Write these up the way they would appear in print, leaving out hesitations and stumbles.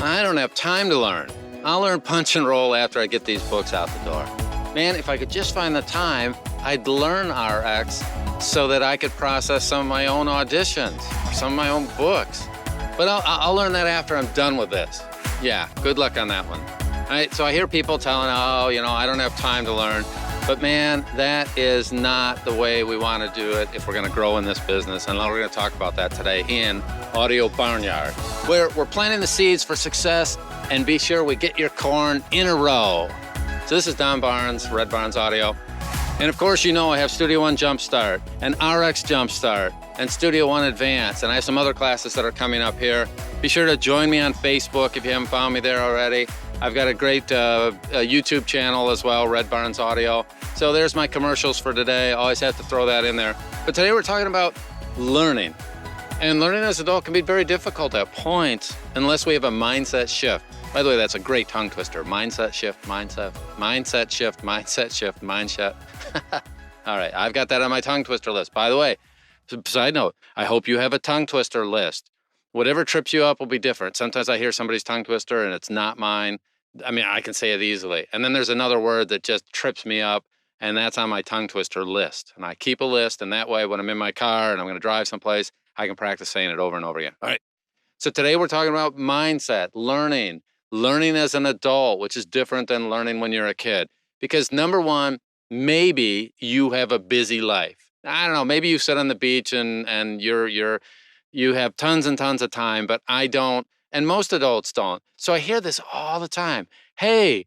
I don't have time to learn. I'll learn punch and roll after I get these books out the door. Man, if I could just find the time, I'd learn RX so that I could process some of my own auditions, or some of my own books. But I'll learn that after I'm done with this. Yeah, good luck on that one. All right, so I hear people telling, I don't have time to learn. But man, that is not the way we want to do it if we're going to grow in this business. And we're going to talk about that today in Audio Barnyard, where we're planting the seeds for success, and be sure we get your corn in a row. So this is Don Barnes, Red Barnes Audio. And of course, I have Studio One Jumpstart and RX Jumpstart and Studio One Advance. And I have some other classes that are coming up here. Be sure to join me on Facebook if you haven't found me there already. I've got a great YouTube channel as well, Red Barnes Audio. So there's my commercials for today. Always have to throw that in there. But today we're talking about learning. And learning as an adult can be very difficult at points unless we have a mindset shift. By the way, that's a great tongue twister. Mindset shift, mindset shift, mindset shift, mindset. All right, I've got that on my tongue twister list. By the way, side note, I hope you have a tongue twister list. Whatever trips you up will be different. Sometimes I hear somebody's tongue twister and it's not mine. I mean, I can say it easily. And then there's another word that just trips me up, and that's on my tongue twister list. And I keep a list, and that way when I'm in my car and I'm going to drive someplace, I can practice saying it over and over again. All right. So today we're talking about mindset, learning as an adult, which is different than learning when you're a kid. Because number one, maybe you have a busy life. I don't know, maybe you sit on the beach and you have tons and tons of time, but I don't, and most adults don't. So I hear this all the time. Hey,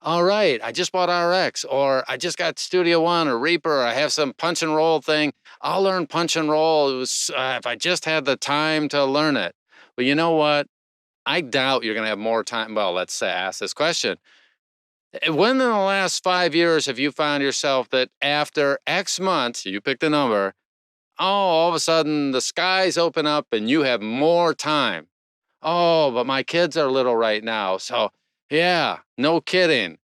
all right, I just bought RX, or I just got Studio One or Reaper, or I have some punch and roll thing. I'll learn punch and roll if I just had the time to learn it. Well, you know what? I doubt you're going to have more time. Well, let's say, ask this question. When in the last 5 years have you found yourself that after X months, you pick the number, all of a sudden the skies open up and you have more time? Oh, but my kids are little right now. So yeah, no kidding.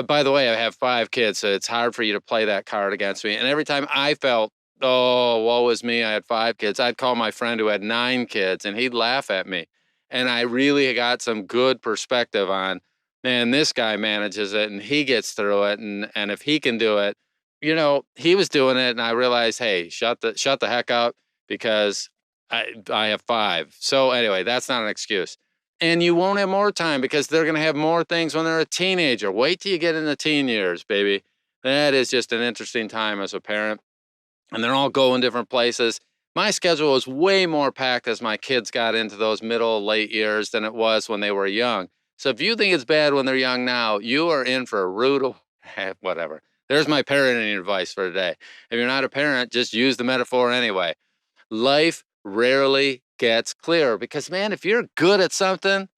By the way, I have 5 kids, so it's hard for you to play that card against me. And every time I felt, oh, woe is me, I had 5 kids, I'd call my friend who had 9 kids and he'd laugh at me. And I really got some good perspective on, man, this guy manages it and he gets through it. And if he can do it, he was doing it. And I realized, hey, shut the heck up, because I have 5. So anyway, that's not an excuse. And you won't have more time because they're going to have more things when they're a teenager. Wait till you get into teen years, baby. That is just an interesting time as a parent. And they're all going different places. My schedule was way more packed as my kids got into those middle, late years than it was when they were young. So if you think it's bad when they're young now, you are in for a rude, whatever. There's my parenting advice for today. If you're not a parent, just use the metaphor anyway. Life rarely gets clearer because, man, if you're good at something,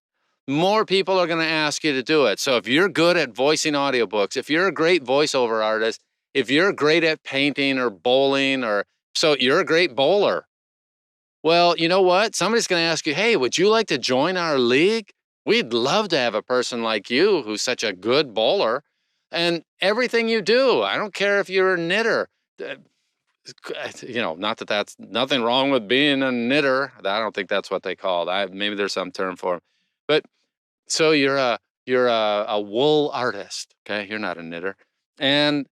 more people are going to ask you to do it. So if you're good at voicing audiobooks, if you're a great voiceover artist, if you're great at painting or bowling, so you're a great bowler. Well, you know what? Somebody's going to ask you, hey, would you like to join our league? We'd love to have a person like you who's such a good bowler. And everything you do, I don't care if you're a knitter. Not that that's nothing wrong with being a knitter. I don't think that's what they call it. Maybe there's some term for it. But so you're a wool artist, okay? You're not a knitter. And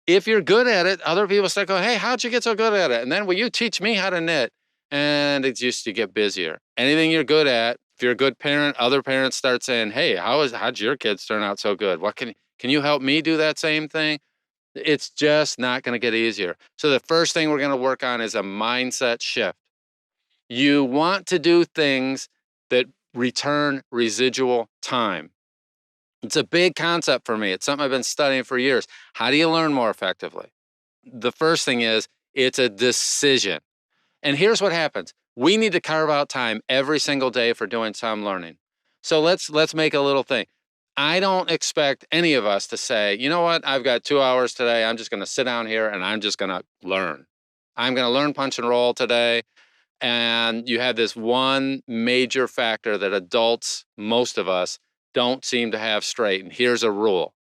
if you're good at it, other people start going, hey, how'd you get so good at it? And then, will you teach me how to knit? And it's just, you get busier. Anything you're good at, if you're a good parent, other parents start saying, hey, how'd your kids turn out so good? What can you help me do that same thing? It's just not going to get easier. So the first thing we're going to work on is a mindset shift. You want to do things that return residual time. It's a big concept for me. It's something I've been studying for years. How do you learn more effectively? The first thing is, it's a decision. And here's what happens. We need to carve out time every single day for doing some learning. So let's make a little thing. I don't expect any of us to say, you know what, I've got 2 hours today. I'm just going to sit down here and I'm just going to learn. I'm going to learn punch and roll today. And you have this one major factor that adults, most of us, don't seem to have straight. And here's a rule.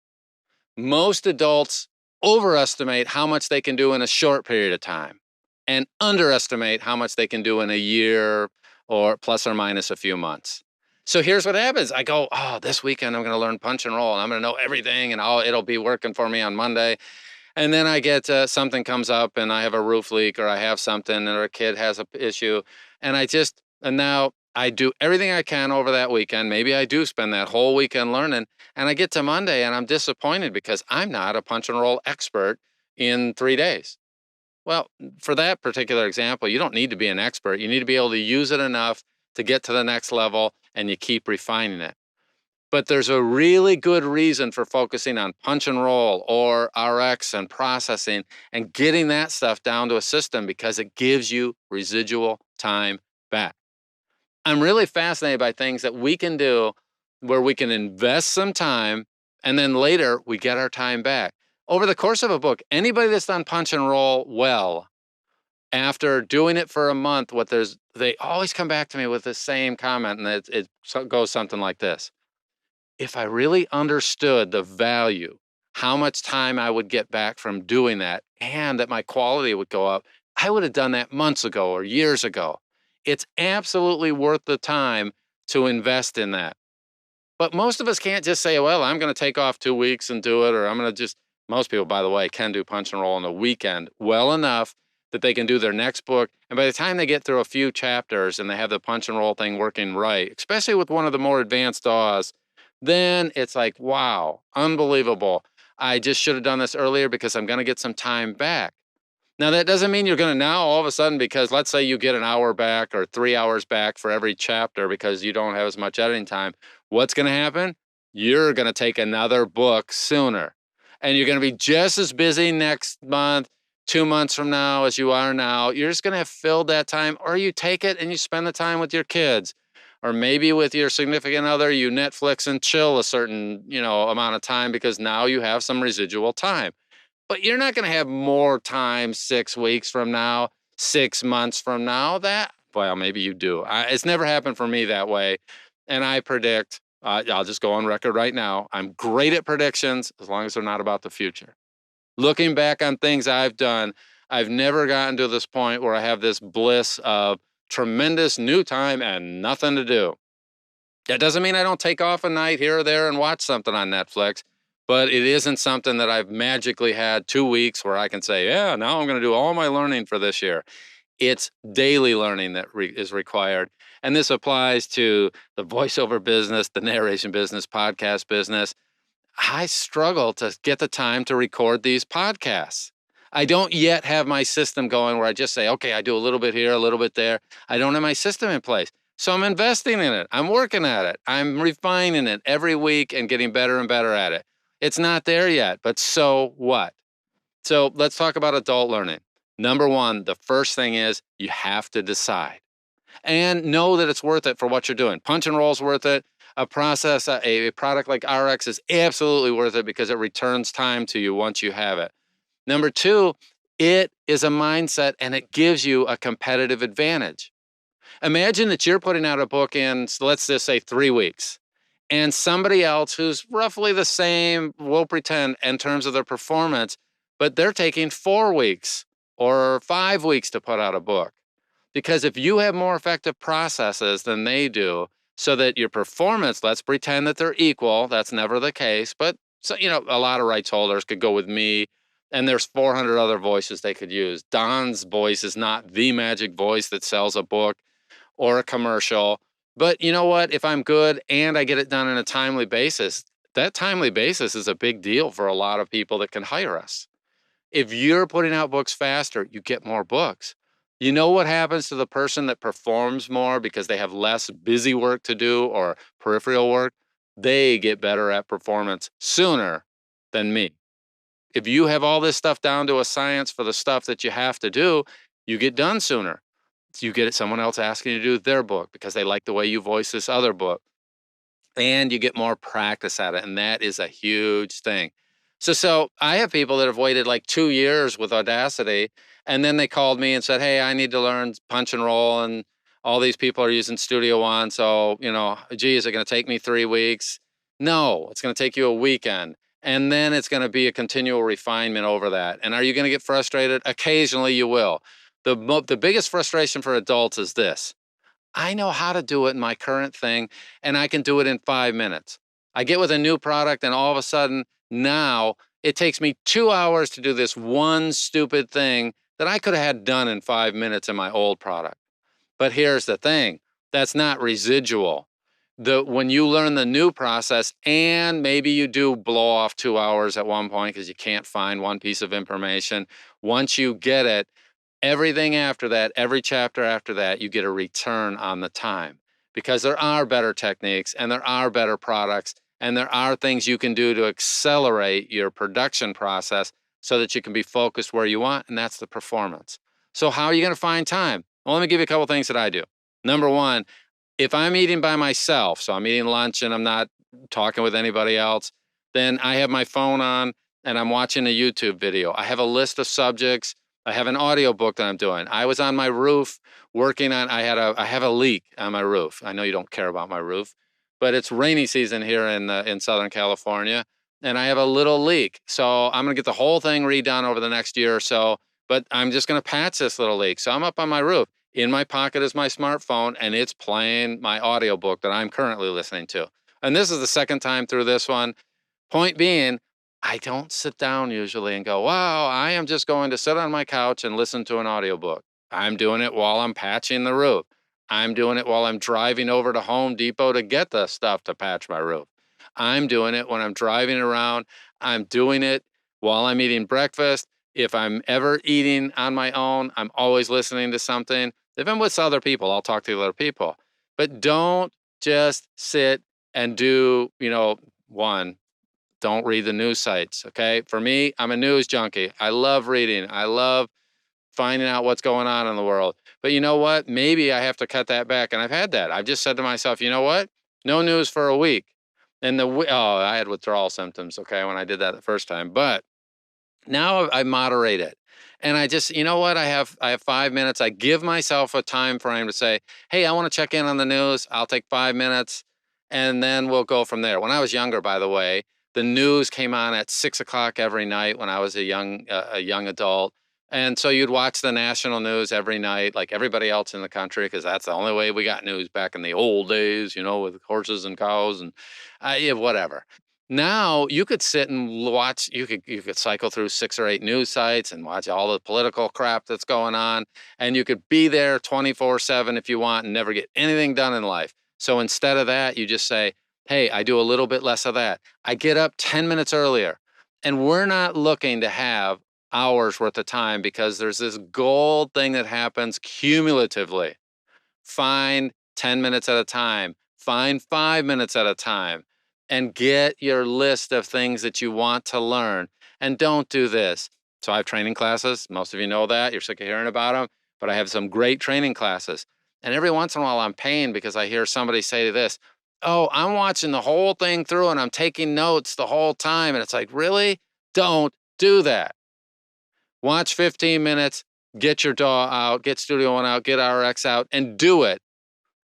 Most adults overestimate how much they can do in a short period of time and underestimate how much they can do in a year or plus or minus a few months. So here's what happens. I go, oh, this weekend I'm going to learn punch and roll and I'm going to know everything and it'll be working for me on Monday. And then I get something comes up and I have a roof leak or I have something or a kid has a issue. And now I do everything I can over that weekend. Maybe I do spend that whole weekend learning and I get to Monday and I'm disappointed because I'm not a punch and roll expert in 3 days. Well, for that particular example, you don't need to be an expert. You need to be able to use it enough to get to the next level and you keep refining it. But there's a really good reason for focusing on punch and roll or RX and processing and getting that stuff down to a system because it gives you residual time back. I'm really fascinated by things that we can do where we can invest some time and then later we get our time back. Over the course of a book, anybody that's done punch and roll well, after doing it for a month, they always come back to me with the same comment, and it goes something like this. If I really understood the value, how much time I would get back from doing that, and that my quality would go up, I would have done that months ago or years ago. It's absolutely worth the time to invest in that. But most of us can't just say, well, I'm going to take off 2 weeks and do it, or I'm going to just, most people, by the way, can do punch and roll on the weekend well enough that they can do their next book. And by the time they get through a few chapters and they have the punch and roll thing working right, especially with one of the more advanced DAWs, then it's like, wow, unbelievable. I just should have done this earlier because I'm going to get some time back. Now, that doesn't mean you're going to now all of a sudden, because let's say you get an hour back or 3 hours back for every chapter because you don't have as much editing time. What's going to happen? You're going to take another book sooner. And you're going to be just as busy next month, 2 months from now as you are now. You're just going to have filled that time, or you take it and you spend the time with your kids. Or maybe with your significant other, you Netflix and chill a certain, amount of time because now you have some residual time. But you're not going to have more time 6 weeks from now, 6 months from now. Well, maybe you do. It's never happened for me that way. And I predict, I'll just go on record right now, I'm great at predictions as long as they're not about the future. Looking back on things I've done, I've never gotten to this point where I have this bliss of tremendous new time and nothing to do. That doesn't mean I don't take off a night here or there and watch something on Netflix, but it isn't something that I've magically had 2 weeks where I can say, yeah, now I'm going to do all my learning for this year. It's daily learning that is required. And this applies to the voiceover business, the narration business, podcast business. I struggle to get the time to record these podcasts. I don't yet have my system going where I just say, okay, I do a little bit here, a little bit there. I don't have my system in place. So I'm investing in it. I'm working at it. I'm refining it every week and getting better and better at it. It's not there yet, but so what? So let's talk about adult learning. Number one, the first thing is you have to decide and know that it's worth it for what you're doing. Punch and roll is worth it. A product like RX is absolutely worth it because it returns time to you once you have it. Number two, it is a mindset and it gives you a competitive advantage. Imagine that you're putting out a book in, let's just say 3 weeks, and somebody else who's roughly the same, we'll pretend, in terms of their performance, but they're taking 4 weeks or 5 weeks to put out a book. Because if you have more effective processes than they do, so that your performance, let's pretend that they're equal, that's never the case, but so, a lot of rights holders could go with me, and there's 400 other voices they could use. Don's voice is not the magic voice that sells a book or a commercial. But you know what? If I'm good and I get it done on a timely basis, that timely basis is a big deal for a lot of people that can hire us. If you're putting out books faster, you get more books. You know what happens to the person that performs more because they have less busy work to do or peripheral work? They get better at performance sooner than me. If you have all this stuff down to a science for the stuff that you have to do, you get done sooner. You get someone else asking you to do their book because they like the way you voice this other book. And you get more practice at it. And that is a huge thing. So I have people that have waited like 2 years with Audacity. And then they called me and said, hey, I need to learn punch and roll. And all these people are using Studio One. So, gee, is it going to take me 3 weeks? No, it's going to take you a weekend. And then it's going to be a continual refinement over that. And are you going to get frustrated? Occasionally you will. The biggest frustration for adults is this. I know how to do it in my current thing, and I can do it in 5 minutes. I get with a new product, and all of a sudden, now it takes me 2 hours to do this one stupid thing that I could have had done in 5 minutes in my old product. But here's the thing, that's not residual. When you learn the new process, and maybe you do blow off 2 hours at one point because you can't find one piece of information, once you get it, everything after that, every chapter after that, you get a return on the time, because there are better techniques and there are better products and there are things you can do to accelerate your production process so that you can be focused where you want, and that's the performance. So how are you going to find time? Well, let me give you a couple things that I do. Number one, if I'm eating by myself, so I'm eating lunch and I'm not talking with anybody else, then I have my phone on and I'm watching a YouTube video. I have a list of subjects. I have an audio book that I'm doing. I was on my roof working on, I have a leak on my roof. I know you don't care about my roof, but it's rainy season here in Southern California, and I have a little leak. So I'm gonna get the whole thing redone over the next year or so, but I'm just gonna patch this little leak. So I'm up on my roof. In my pocket is my smartphone, and it's playing my audiobook that I'm currently listening to. And this is the second time through this one. Point being, I don't sit down usually and go, wow, I am just going to sit on my couch and listen to an audiobook. I'm doing it while I'm patching the roof. I'm doing it while I'm driving over to Home Depot to get the stuff to patch my roof. I'm doing it when I'm driving around. I'm doing it while I'm eating breakfast. If I'm ever eating on my own, I'm always listening to something. If I'm with other people, I'll talk to other people. But don't just sit and do, one, don't read the news sites. Okay. For me, I'm a news junkie. I love reading. I love finding out what's going on in the world. But you know what? Maybe I have to cut that back. And I've had that. I've just said to myself, you know what? No news for a week. And I had withdrawal symptoms. Okay. When I did that the first time, but now I moderate it. And I just, you know what? I have 5 minutes. I give myself a time frame to say, hey, I want to check in on the news. I'll take 5 minutes and then we'll go from there. When I was younger, by the way, the news came on at 6 o'clock every night when I was a young adult. And so you'd watch the national news every night, like everybody else in the country, because that's the only way we got news back in the old days, with horses and cows and yeah, whatever. Now you could sit and watch, you could cycle through 6 or 8 news sites and watch all the political crap that's going on. And you could be there 24/7 if you want and never get anything done in life. So instead of that, you just say, hey, I do a little bit less of that. I get up 10 minutes earlier. And we're not looking to have hours worth of time, because there's this gold thing that happens cumulatively. Find 10 minutes at a time, find 5 minutes at a time, and get your list of things that you want to learn. And don't do this. So I have training classes. Most of you know that. You're sick of hearing about them, but I have some great training classes. And every once in a while I'm paying because I hear somebody say to this, oh, I'm watching the whole thing through and I'm taking notes the whole time. And it's like, really? Don't do that. Watch 15 minutes, get your DAW out, get Studio One out, get RX out, and do it.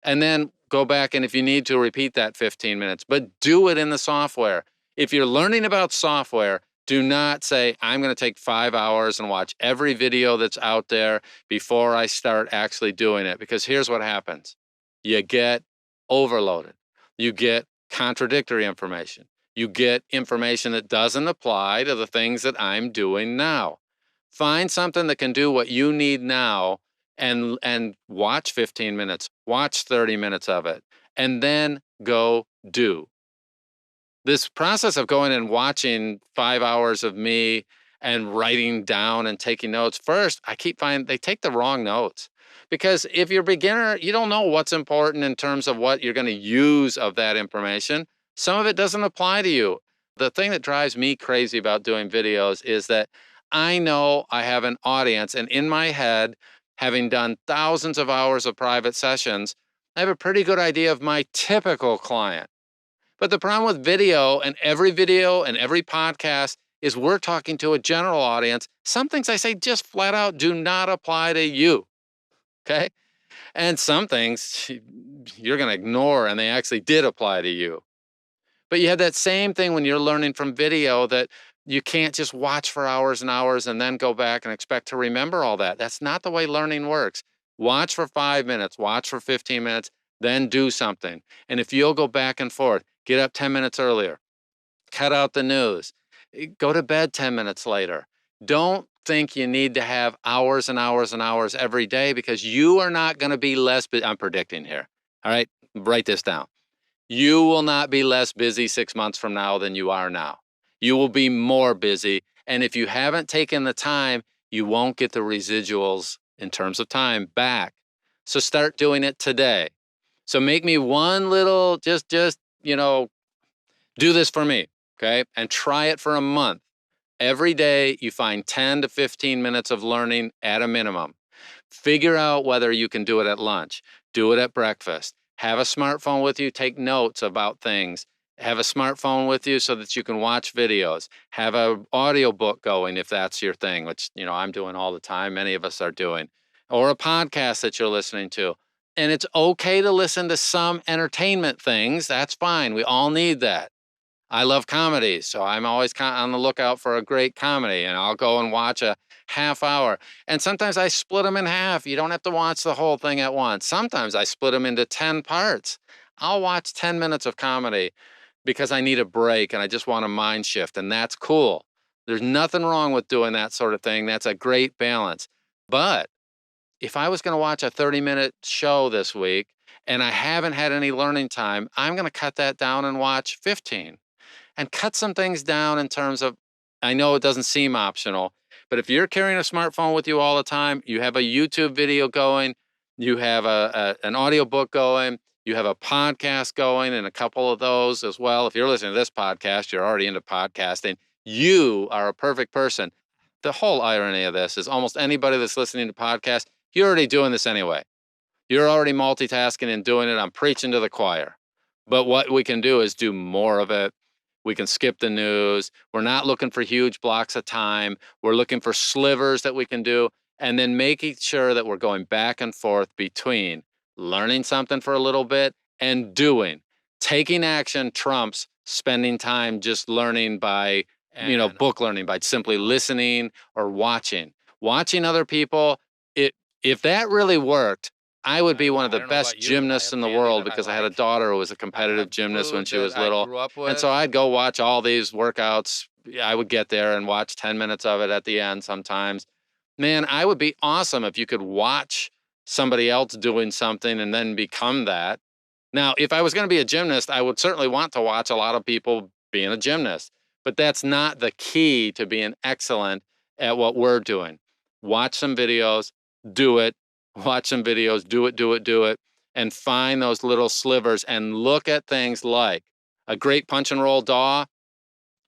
And then go back, and if you need to, repeat that 15 minutes, but do it in the software. If you're learning about software, do not say, I'm going to take 5 hours and watch every video that's out there before I start actually doing it. Because here's what happens. You get overloaded. You get contradictory information. You get information that doesn't apply to the things that I'm doing now. Find something that can do what you need now, and watch 15 minutes, watch 30 minutes of it, and then go do. This process of going and watching 5 hours of me and writing down and taking notes, first, I keep finding they take the wrong notes. Because if you're a beginner, you don't know what's important in terms of what you're going to use of that information. Some of it doesn't apply to you. The thing that drives me crazy about doing videos is that I know I have an audience, and in my head, having done thousands of hours of private sessions, I have a pretty good idea of my typical client. But the problem with video and every podcast is we're talking to a general audience. Some things I say just flat out do not apply to you. Okay. And some things you're going to ignore and they actually did apply to you. But you have that same thing when you're learning from video, that you can't just watch for hours and hours and then go back and expect to remember all that. That's not the way learning works. Watch for 5 minutes, watch for 15 minutes, then do something. And if you'll go back and forth, get up 10 minutes earlier, cut out the news, go to bed 10 minutes later. Don't think you need to have hours and hours and hours every day, because you are not going to be less busy. I'm predicting here. All right, write this down. You will not be less busy 6 months from now than you are now. You will be more busy. And if you haven't taken the time, you won't get the residuals in terms of time back. So start doing it today. So make me one little, just, do this for me, okay? And try it for a month. Every day you find 10 to 15 minutes of learning at a minimum. Figure out whether you can do it at lunch, do it at breakfast. Have a smartphone with you, take notes about things. Have a smartphone with you so that you can watch videos. Have an audiobook going if that's your thing, which, I'm doing all the time. Many of us are doing. Or a podcast that you're listening to. And it's okay to listen to some entertainment things. That's fine. We all need that. I love comedies, so I'm always on the lookout for a great comedy, and I'll go and watch a half hour. And sometimes I split them in half. You don't have to watch the whole thing at once. Sometimes I split them into 10 parts. I'll watch 10 minutes of comedy because I need a break and I just want a mind shift, and that's cool. There's nothing wrong with doing that sort of thing. That's a great balance. But if I was going to watch a 30-minute show this week and I haven't had any learning time, I'm going to cut that down and watch 15. And cut some things down in terms of, I know it doesn't seem optional, but if you're carrying a smartphone with you all the time, you have a YouTube video going, you have an audiobook going, you have a podcast going, and a couple of those as well. If you're listening to this podcast, you're already into podcasting. You are a perfect person. The whole irony of this is almost anybody that's listening to podcasts, you're already doing this anyway. You're already multitasking and doing it. I'm preaching to the choir. But what we can do is do more of it. We can skip the news. We're not looking for huge blocks of time. We're looking for slivers that we can do, and then making sure that we're going back and forth between learning something for a little bit and doing. Taking action trumps spending time just learning by, book learning, by simply listening or watching. Watching other people, if that really worked, I would be one of the best gymnasts in the world, because I had a daughter who was a competitive gymnast when she was little. And so I'd go watch all these workouts. I would get there and watch 10 minutes of it at the end sometimes. Man, I would be awesome if you could watch somebody else doing something and then become that. Now, if I was going to be a gymnast, I would certainly want to watch a lot of people being a gymnast. But that's not the key to being excellent at what we're doing. Watch some videos, do it. Watch some videos, do it, and find those little slivers and look at things like a great punch and roll DAW.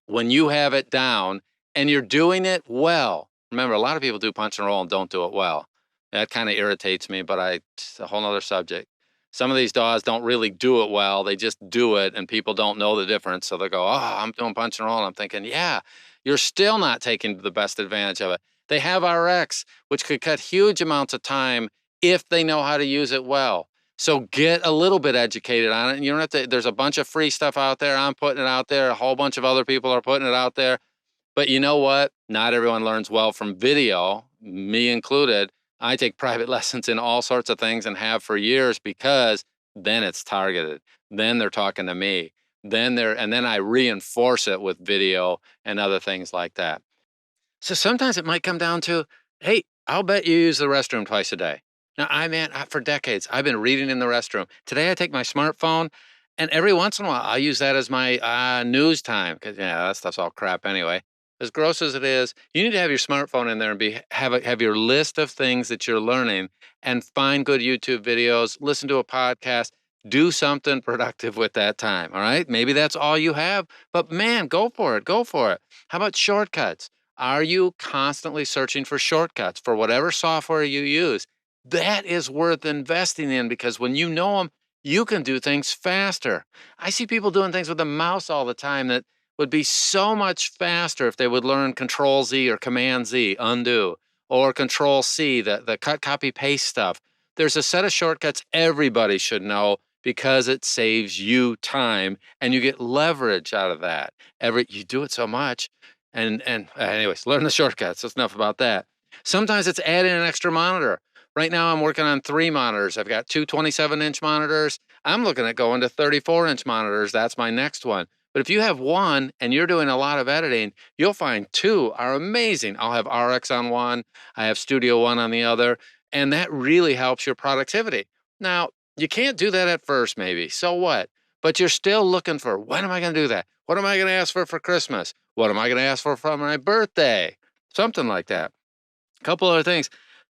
When you have it down and you're doing it well, remember, a lot of people do punch and roll and don't do it well. That kind of irritates me, but it's a whole nother subject. Some of these DAWs don't really do it well. They just do it, and people don't know the difference. So they go, oh, I'm doing punch and roll. And I'm thinking, yeah, you're still not taking the best advantage of it. They have RX, which could cut huge amounts of time if they know how to use it well. So get a little bit educated on it. And you don't have to, there's a bunch of free stuff out there. I'm putting it out there. A whole bunch of other people are putting it out there. But you know what? Not everyone learns well from video, me included. I take private lessons in all sorts of things and have for years, because then it's targeted. Then they're talking to me. And then I reinforce it with video and other things like that. So sometimes it might come down to, hey, I'll bet you use the restroom twice a day. Now, for decades, I've been reading in the restroom. Today, I take my smartphone, and every once in a while, I use that as my news time, because, that stuff's all crap anyway. As gross as it is, you need to have your smartphone in there and have your list of things that you're learning, and find good YouTube videos, listen to a podcast, do something productive with that time, all right? Maybe that's all you have, but man, go for it. How about shortcuts? Are you constantly searching for shortcuts for whatever software you use? That is worth investing in, because when you know them, you can do things faster. I see people doing things with a mouse all the time that would be so much faster if they would learn Control Z or Command Z, undo, or Control C, the cut, copy, paste stuff. There's a set of shortcuts everybody should know, because it saves you time and you get leverage out of that. You do it so much. And anyways, learn the shortcuts. That's enough about that. Sometimes it's adding an extra monitor. Right now, I'm working on 3 monitors. I've got 2 27-inch monitors. I'm looking at going to 34-inch monitors. That's my next one. But if you have one and you're doing a lot of editing, you'll find 2 are amazing. I'll have RX on one, I have Studio One on the other, and that really helps your productivity. Now, you can't do that at first, maybe. So what? But you're still looking for, when am I going to do that? What am I going to ask for Christmas? What am I going to ask for my birthday? Something like that. A couple other things.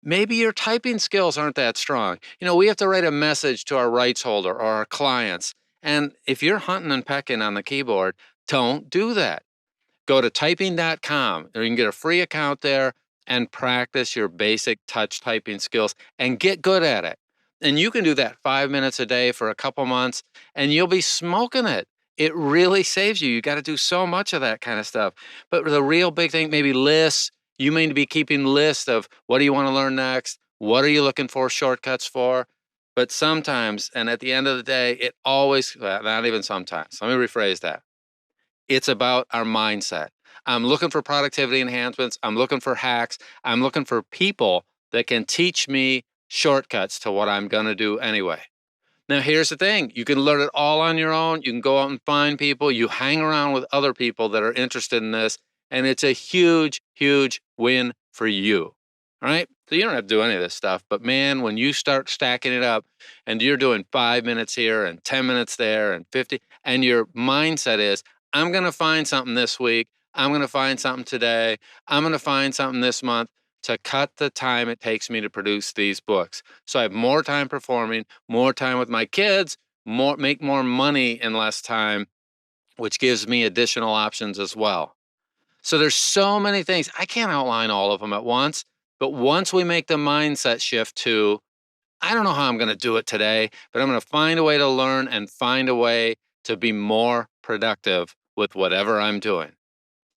Maybe your typing skills aren't that strong. We have to write a message to our rights holder or our clients. And if you're hunting and pecking on the keyboard, don't do that. Go to typing.com, or you can get a free account there and practice your basic touch typing skills and get good at it. And you can do that 5 minutes a day for a couple months and you'll be smoking it. It really saves you. You got to do so much of that kind of stuff. But the real big thing, maybe lists. You may be keeping lists of what do you want to learn next? What are you looking for shortcuts for? But sometimes, and at the end of the day, it always, well, not even sometimes, let me rephrase that. It's about our mindset. I'm looking for productivity enhancements. I'm looking for hacks. I'm looking for people that can teach me shortcuts to what I'm going to do anyway. Now, here's the thing. You can learn it all on your own. You can go out and find people. You hang around with other people that are interested in this, and it's a huge, huge win for you. All right? So you don't have to do any of this stuff. But man, when you start stacking it up and you're doing 5 minutes here and 10 minutes there and 50, and your mindset is, I'm going to find something this week. I'm going to find something today. I'm going to find something this month to cut the time it takes me to produce these books. So I have more time performing, more time with my kids, make more money in less time, which gives me additional options as well. So there's so many things. I can't outline all of them at once, but once we make the mindset shift to, I don't know how I'm going to do it today, but I'm going to find a way to learn and find a way to be more productive with whatever I'm doing.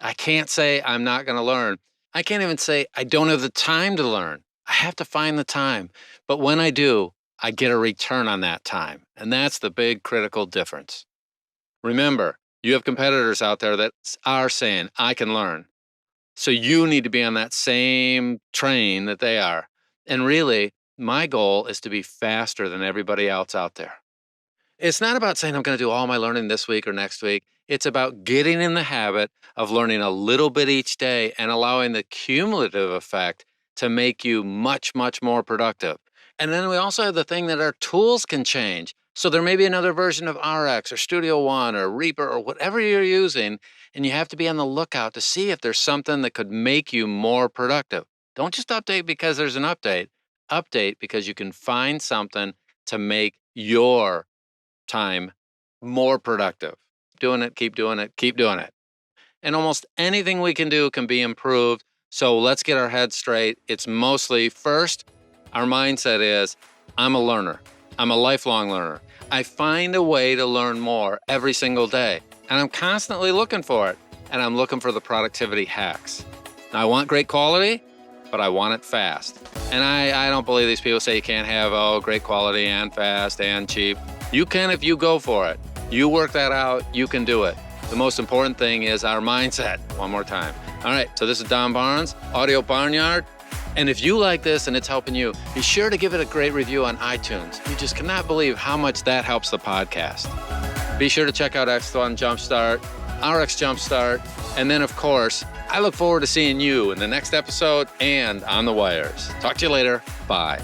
I can't say I'm not going to learn. I can't even say I don't have the time to learn. I have to find the time. But when I do, I get a return on that time. And that's the big critical difference. Remember, you have competitors out there that are saying, I can learn. So you need to be on that same train that they are. And really, my goal is to be faster than everybody else out there. It's not about saying I'm going to do all my learning this week or next week. It's about getting in the habit of learning a little bit each day and allowing the cumulative effect to make you much, much more productive. And then we also have the thing that our tools can change. So there may be another version of RX or Studio One or Reaper or whatever you're using, and you have to be on the lookout to see if there's something that could make you more productive. Don't just update because there's an update. Update because you can find something to make your time more productive. Doing it, keep doing it, keep doing it. And almost anything we can do can be improved. So let's get our heads straight. It's mostly first, our mindset is, I'm a learner. I'm a lifelong learner. I find a way to learn more every single day. And I'm constantly looking for it. And I'm looking for the productivity hacks. Now, I want great quality, but I want it fast. And I don't believe these people say you can't have, great quality and fast and cheap. You can if you go for it. You work that out, you can do it. The most important thing is our mindset. One more time. All right, so this is Don Barnes, Audio Barnyard. And if you like this and it's helping you, be sure to give it a great review on iTunes. You just cannot believe how much that helps the podcast. Be sure to check out X1 Jumpstart, RX Jumpstart, and then, of course, I look forward to seeing you in the next episode and on the wires. Talk to you later. Bye.